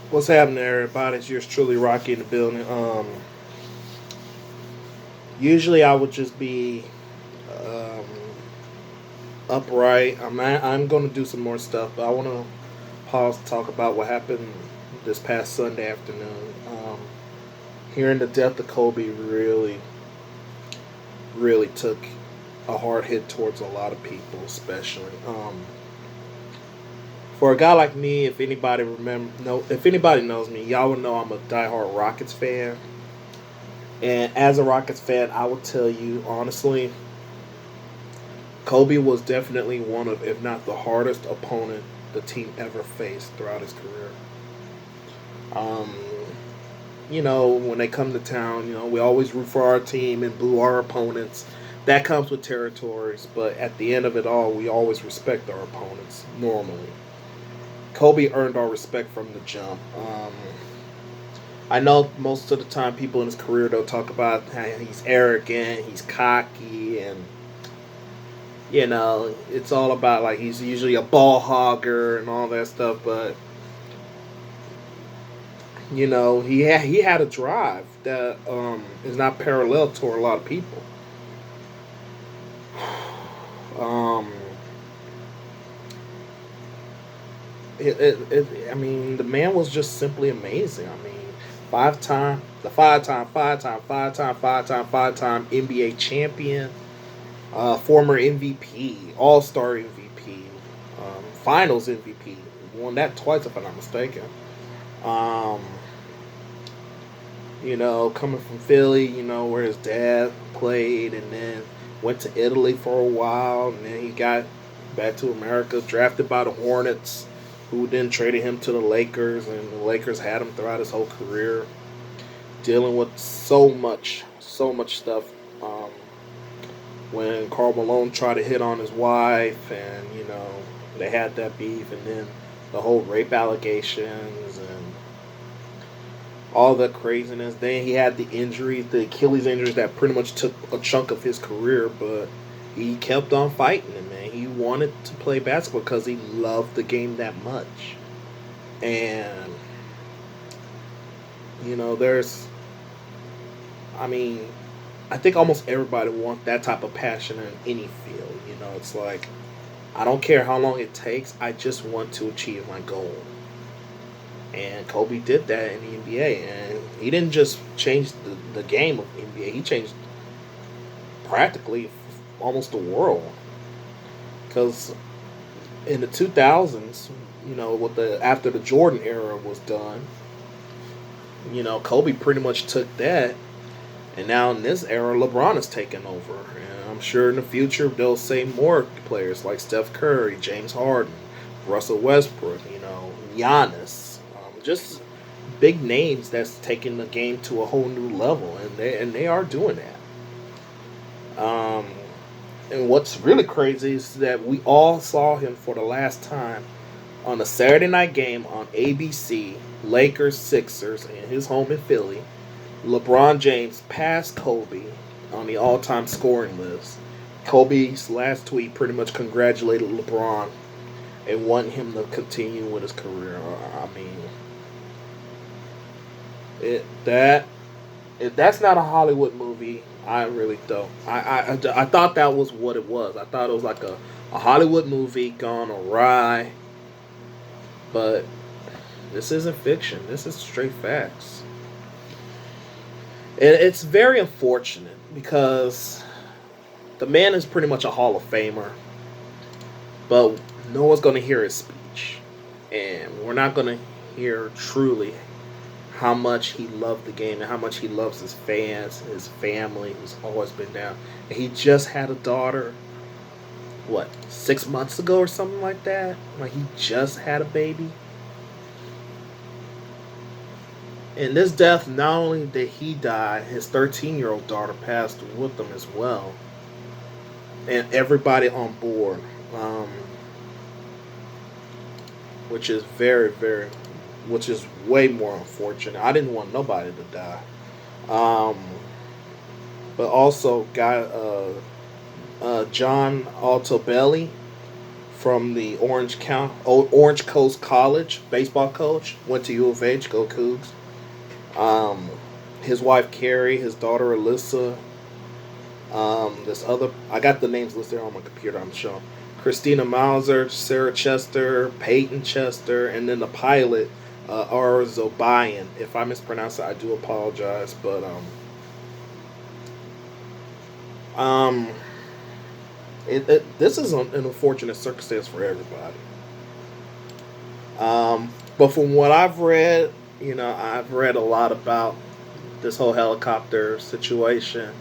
What's happening, everybody? It's yours truly, Rocky in the building. Usually I would just be um, upright. I'm going to do some more stuff, but I want to pause to talk about what happened this past Sunday afternoon. Hearing the death of Kobe really took a hard hit towards a lot of people, especially. For a guy like me, if anybody knows me, y'all would know I'm a diehard Rockets fan. And as a Rockets fan, I will tell you honestly, Kobe was definitely one of, if not the hardest opponent the team ever faced throughout his career. Um, when they come to town, we always root for our team and boo our opponents. That comes with territories, but at the end of it all, we always respect our opponents normally. Kobe earned our respect from the jump. I know most of the time people in his career they'll talk about how he's arrogant, he's cocky, and it's all about like he's usually a ball hogger and all that stuff. But he had a drive that is not parallel to a lot of people. Um, I mean, the man was just simply amazing. I mean, five-time NBA champion, former MVP, All Star MVP, Finals MVP. Won that twice, if I'm not mistaken. Um, coming from Philly, where his dad played, and then went to Italy for a while, and then he got back to America, drafted by the Hornets, who then traded him to the Lakers, and the Lakers had him throughout his whole career, dealing with so much stuff. Um, when Karl Malone tried to hit on his wife, and they had that beef, and then the whole rape allegations and all the craziness. Then he had the injuries, the Achilles injuries that pretty much took a chunk of his career, but he kept on fighting it, man. He wanted to play basketball because he loved the game that much. And, there's, I mean, I think almost everybody wants that type of passion in any field. It's like, I don't care how long it takes, I just want to achieve my goal. And Kobe did that in the NBA, and he didn't just change the game of NBA. He changed practically almost the world. Because in the 2000s, with the after the Jordan era was done, Kobe pretty much took that, and now in this era, LeBron is taking over. And I'm sure in the future they'll say more players like Steph Curry, James Harden, Russell Westbrook, Giannis, just big names that's taking the game to a whole new level, and they are doing that. And what's really crazy is that we all saw him for the last time on a Saturday night game on ABC, Lakers Sixers in his home in Philly. LeBron James passed Kobe on the all-time scoring list. Kobe's last tweet pretty much congratulated LeBron and wanted him to continue with his career. I mean, it that if that's not a Hollywood movie, I really don't. I thought that was what it was. I thought it was like a Hollywood movie gone awry, but this isn't fiction. This is straight facts. And it's very unfortunate because the man is pretty much a Hall of Famer, but no one's going to hear his speech. And we're not going to hear truly how much he loved the game and how much he loves his fans, his family, who's always been down. And he just had a daughter, what, 6 months ago or something like that? Like he just had a baby. In this death, not only did he die, his 13-year-old daughter passed with him as well. And everybody on board, um, which is which is way more unfortunate. I didn't want nobody to die. Um, but also, John Altobelli, from the Orange Coast College baseball coach. Went to U of H. Go Cougs. Um, his wife Carrie, his daughter Alyssa. This other, I got the names listed on my computer. I'm showing Christina Mauser, Sarah Chester, Peyton Chester, and then the pilot, Arzobayan. If I mispronounce it, I do apologize. But um, this is an unfortunate circumstance for everybody. But from what I've read, I've read a lot about this whole helicopter situation.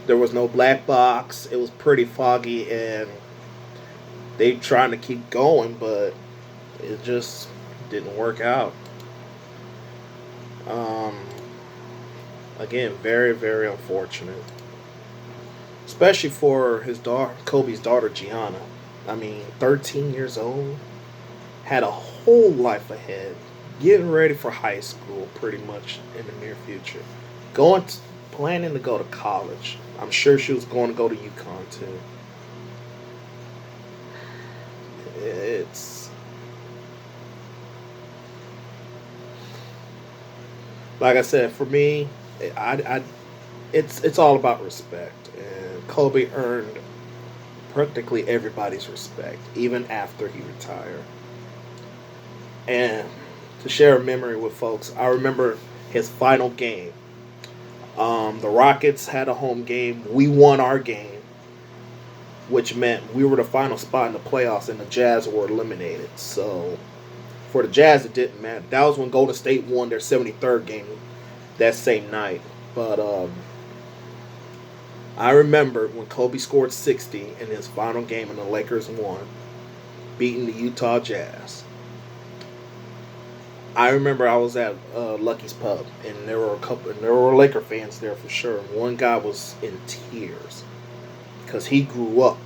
There was no black box. It was pretty foggy, and they trying to keep going, but it just didn't work out. Um, Again, very very unfortunate, especially for his daughter, Kobe's daughter Gianna. I mean, 13 years old, had a whole life ahead, getting ready for high school pretty much in the near future, going to, planning to go to college. I'm sure she was going to go to UConn too. It's like I said, for me, I it's all about respect, and Kobe earned practically everybody's respect, even after he retired. And to share a memory with folks, I remember his final game. The Rockets had a home game. We won our game, which meant we were the final spot in the playoffs, and the Jazz were eliminated. So for the Jazz, it didn't matter. That was when Golden State won their 73rd game that same night. But I remember when Kobe scored 60 in his final game and the Lakers won, beating the Utah Jazz. I remember I was at Lucky's Pub, and there were Laker fans there for sure. One guy was in tears because he grew up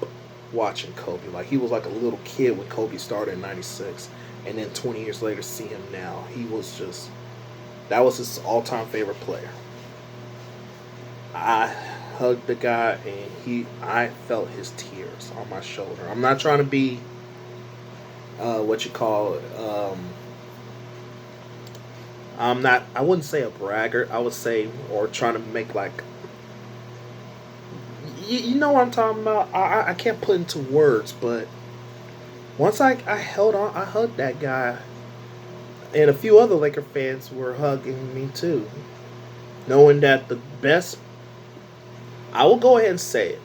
watching Kobe. Like, he was like a little kid when Kobe started in '96, and then 20 years later, see him now. He was just, that was his all-time favorite player. I hugged the guy, and I felt his tears on my shoulder. I'm not trying to be what you call it. I'm not. I wouldn't say a braggart. I would say, or trying to make like, you know what I'm talking about. I can't put into words, but once I held on, I hugged that guy, and a few other Laker fans were hugging me too, knowing that the best. I will go ahead and say it.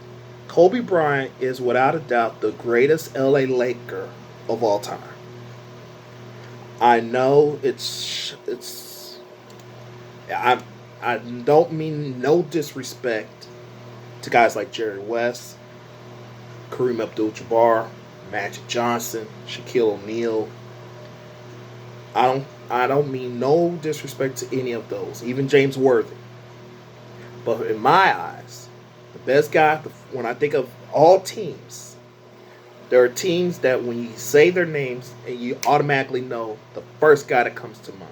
Kobe Bryant is without a doubt the greatest LA Laker of all time. I know I I don't mean no disrespect to guys like Jerry West, Kareem Abdul-Jabbar, Magic Johnson, Shaquille O'Neal. I don't mean no disrespect to any of those, even James Worthy. But in my eyes, the best guy, when I think of all teams, there are teams that when you say their names and you automatically know the first guy that comes to mind.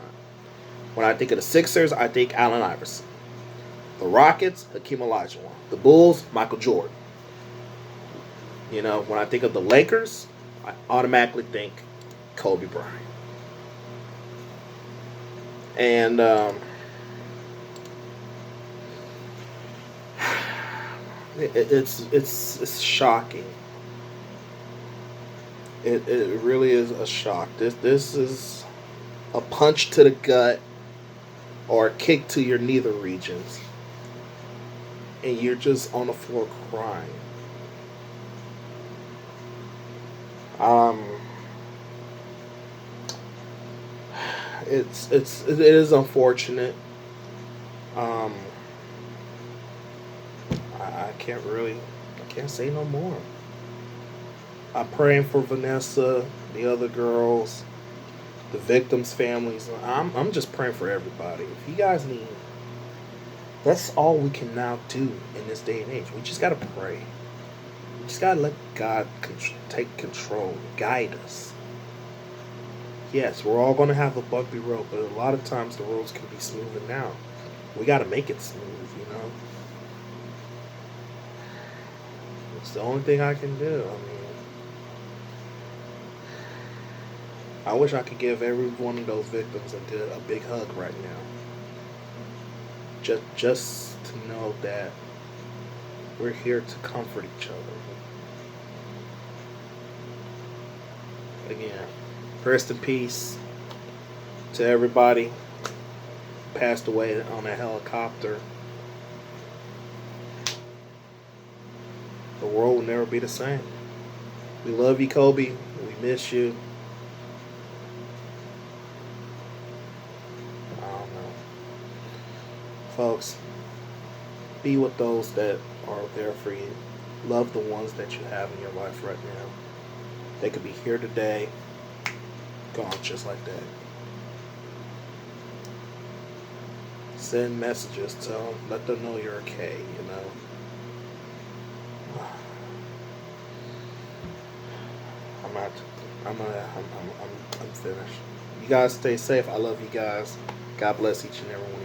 When I think of the Sixers, I think Allen Iverson. The Rockets, Hakeem Olajuwon. The Bulls, Michael Jordan. When I think of the Lakers, I automatically think Kobe Bryant. And it's shocking. It really is a shock. This is a punch to the gut or a kick to your nether regions, and you're just on the floor crying. Um, it is unfortunate. Um, I can't say no more. I'm praying for Vanessa, the other girls, the victims' families. I'm just praying for everybody. If you guys need, that's all we can now do in this day and age. We just gotta pray. We just gotta let God take control, guide us. Yes, we're all gonna have a bumpy road, but a lot of times the roads can be smoothed out. We gotta make it smooth. It's the only thing I can do. I mean, I wish I could give every one of those victims a big hug right now. Just to know that we're here to comfort each other. Again, rest in peace to everybody passed away on a helicopter. The world will never be the same. We love you, Kobe. We miss you. I don't know. Folks, be with those that are there for you. Love the ones that you have in your life right now. They could be here today, gone just like that. Send messages, tell them, let them know you're okay, you know. I'm not. I'm finished. You guys stay safe. I love you guys. God bless each and every one.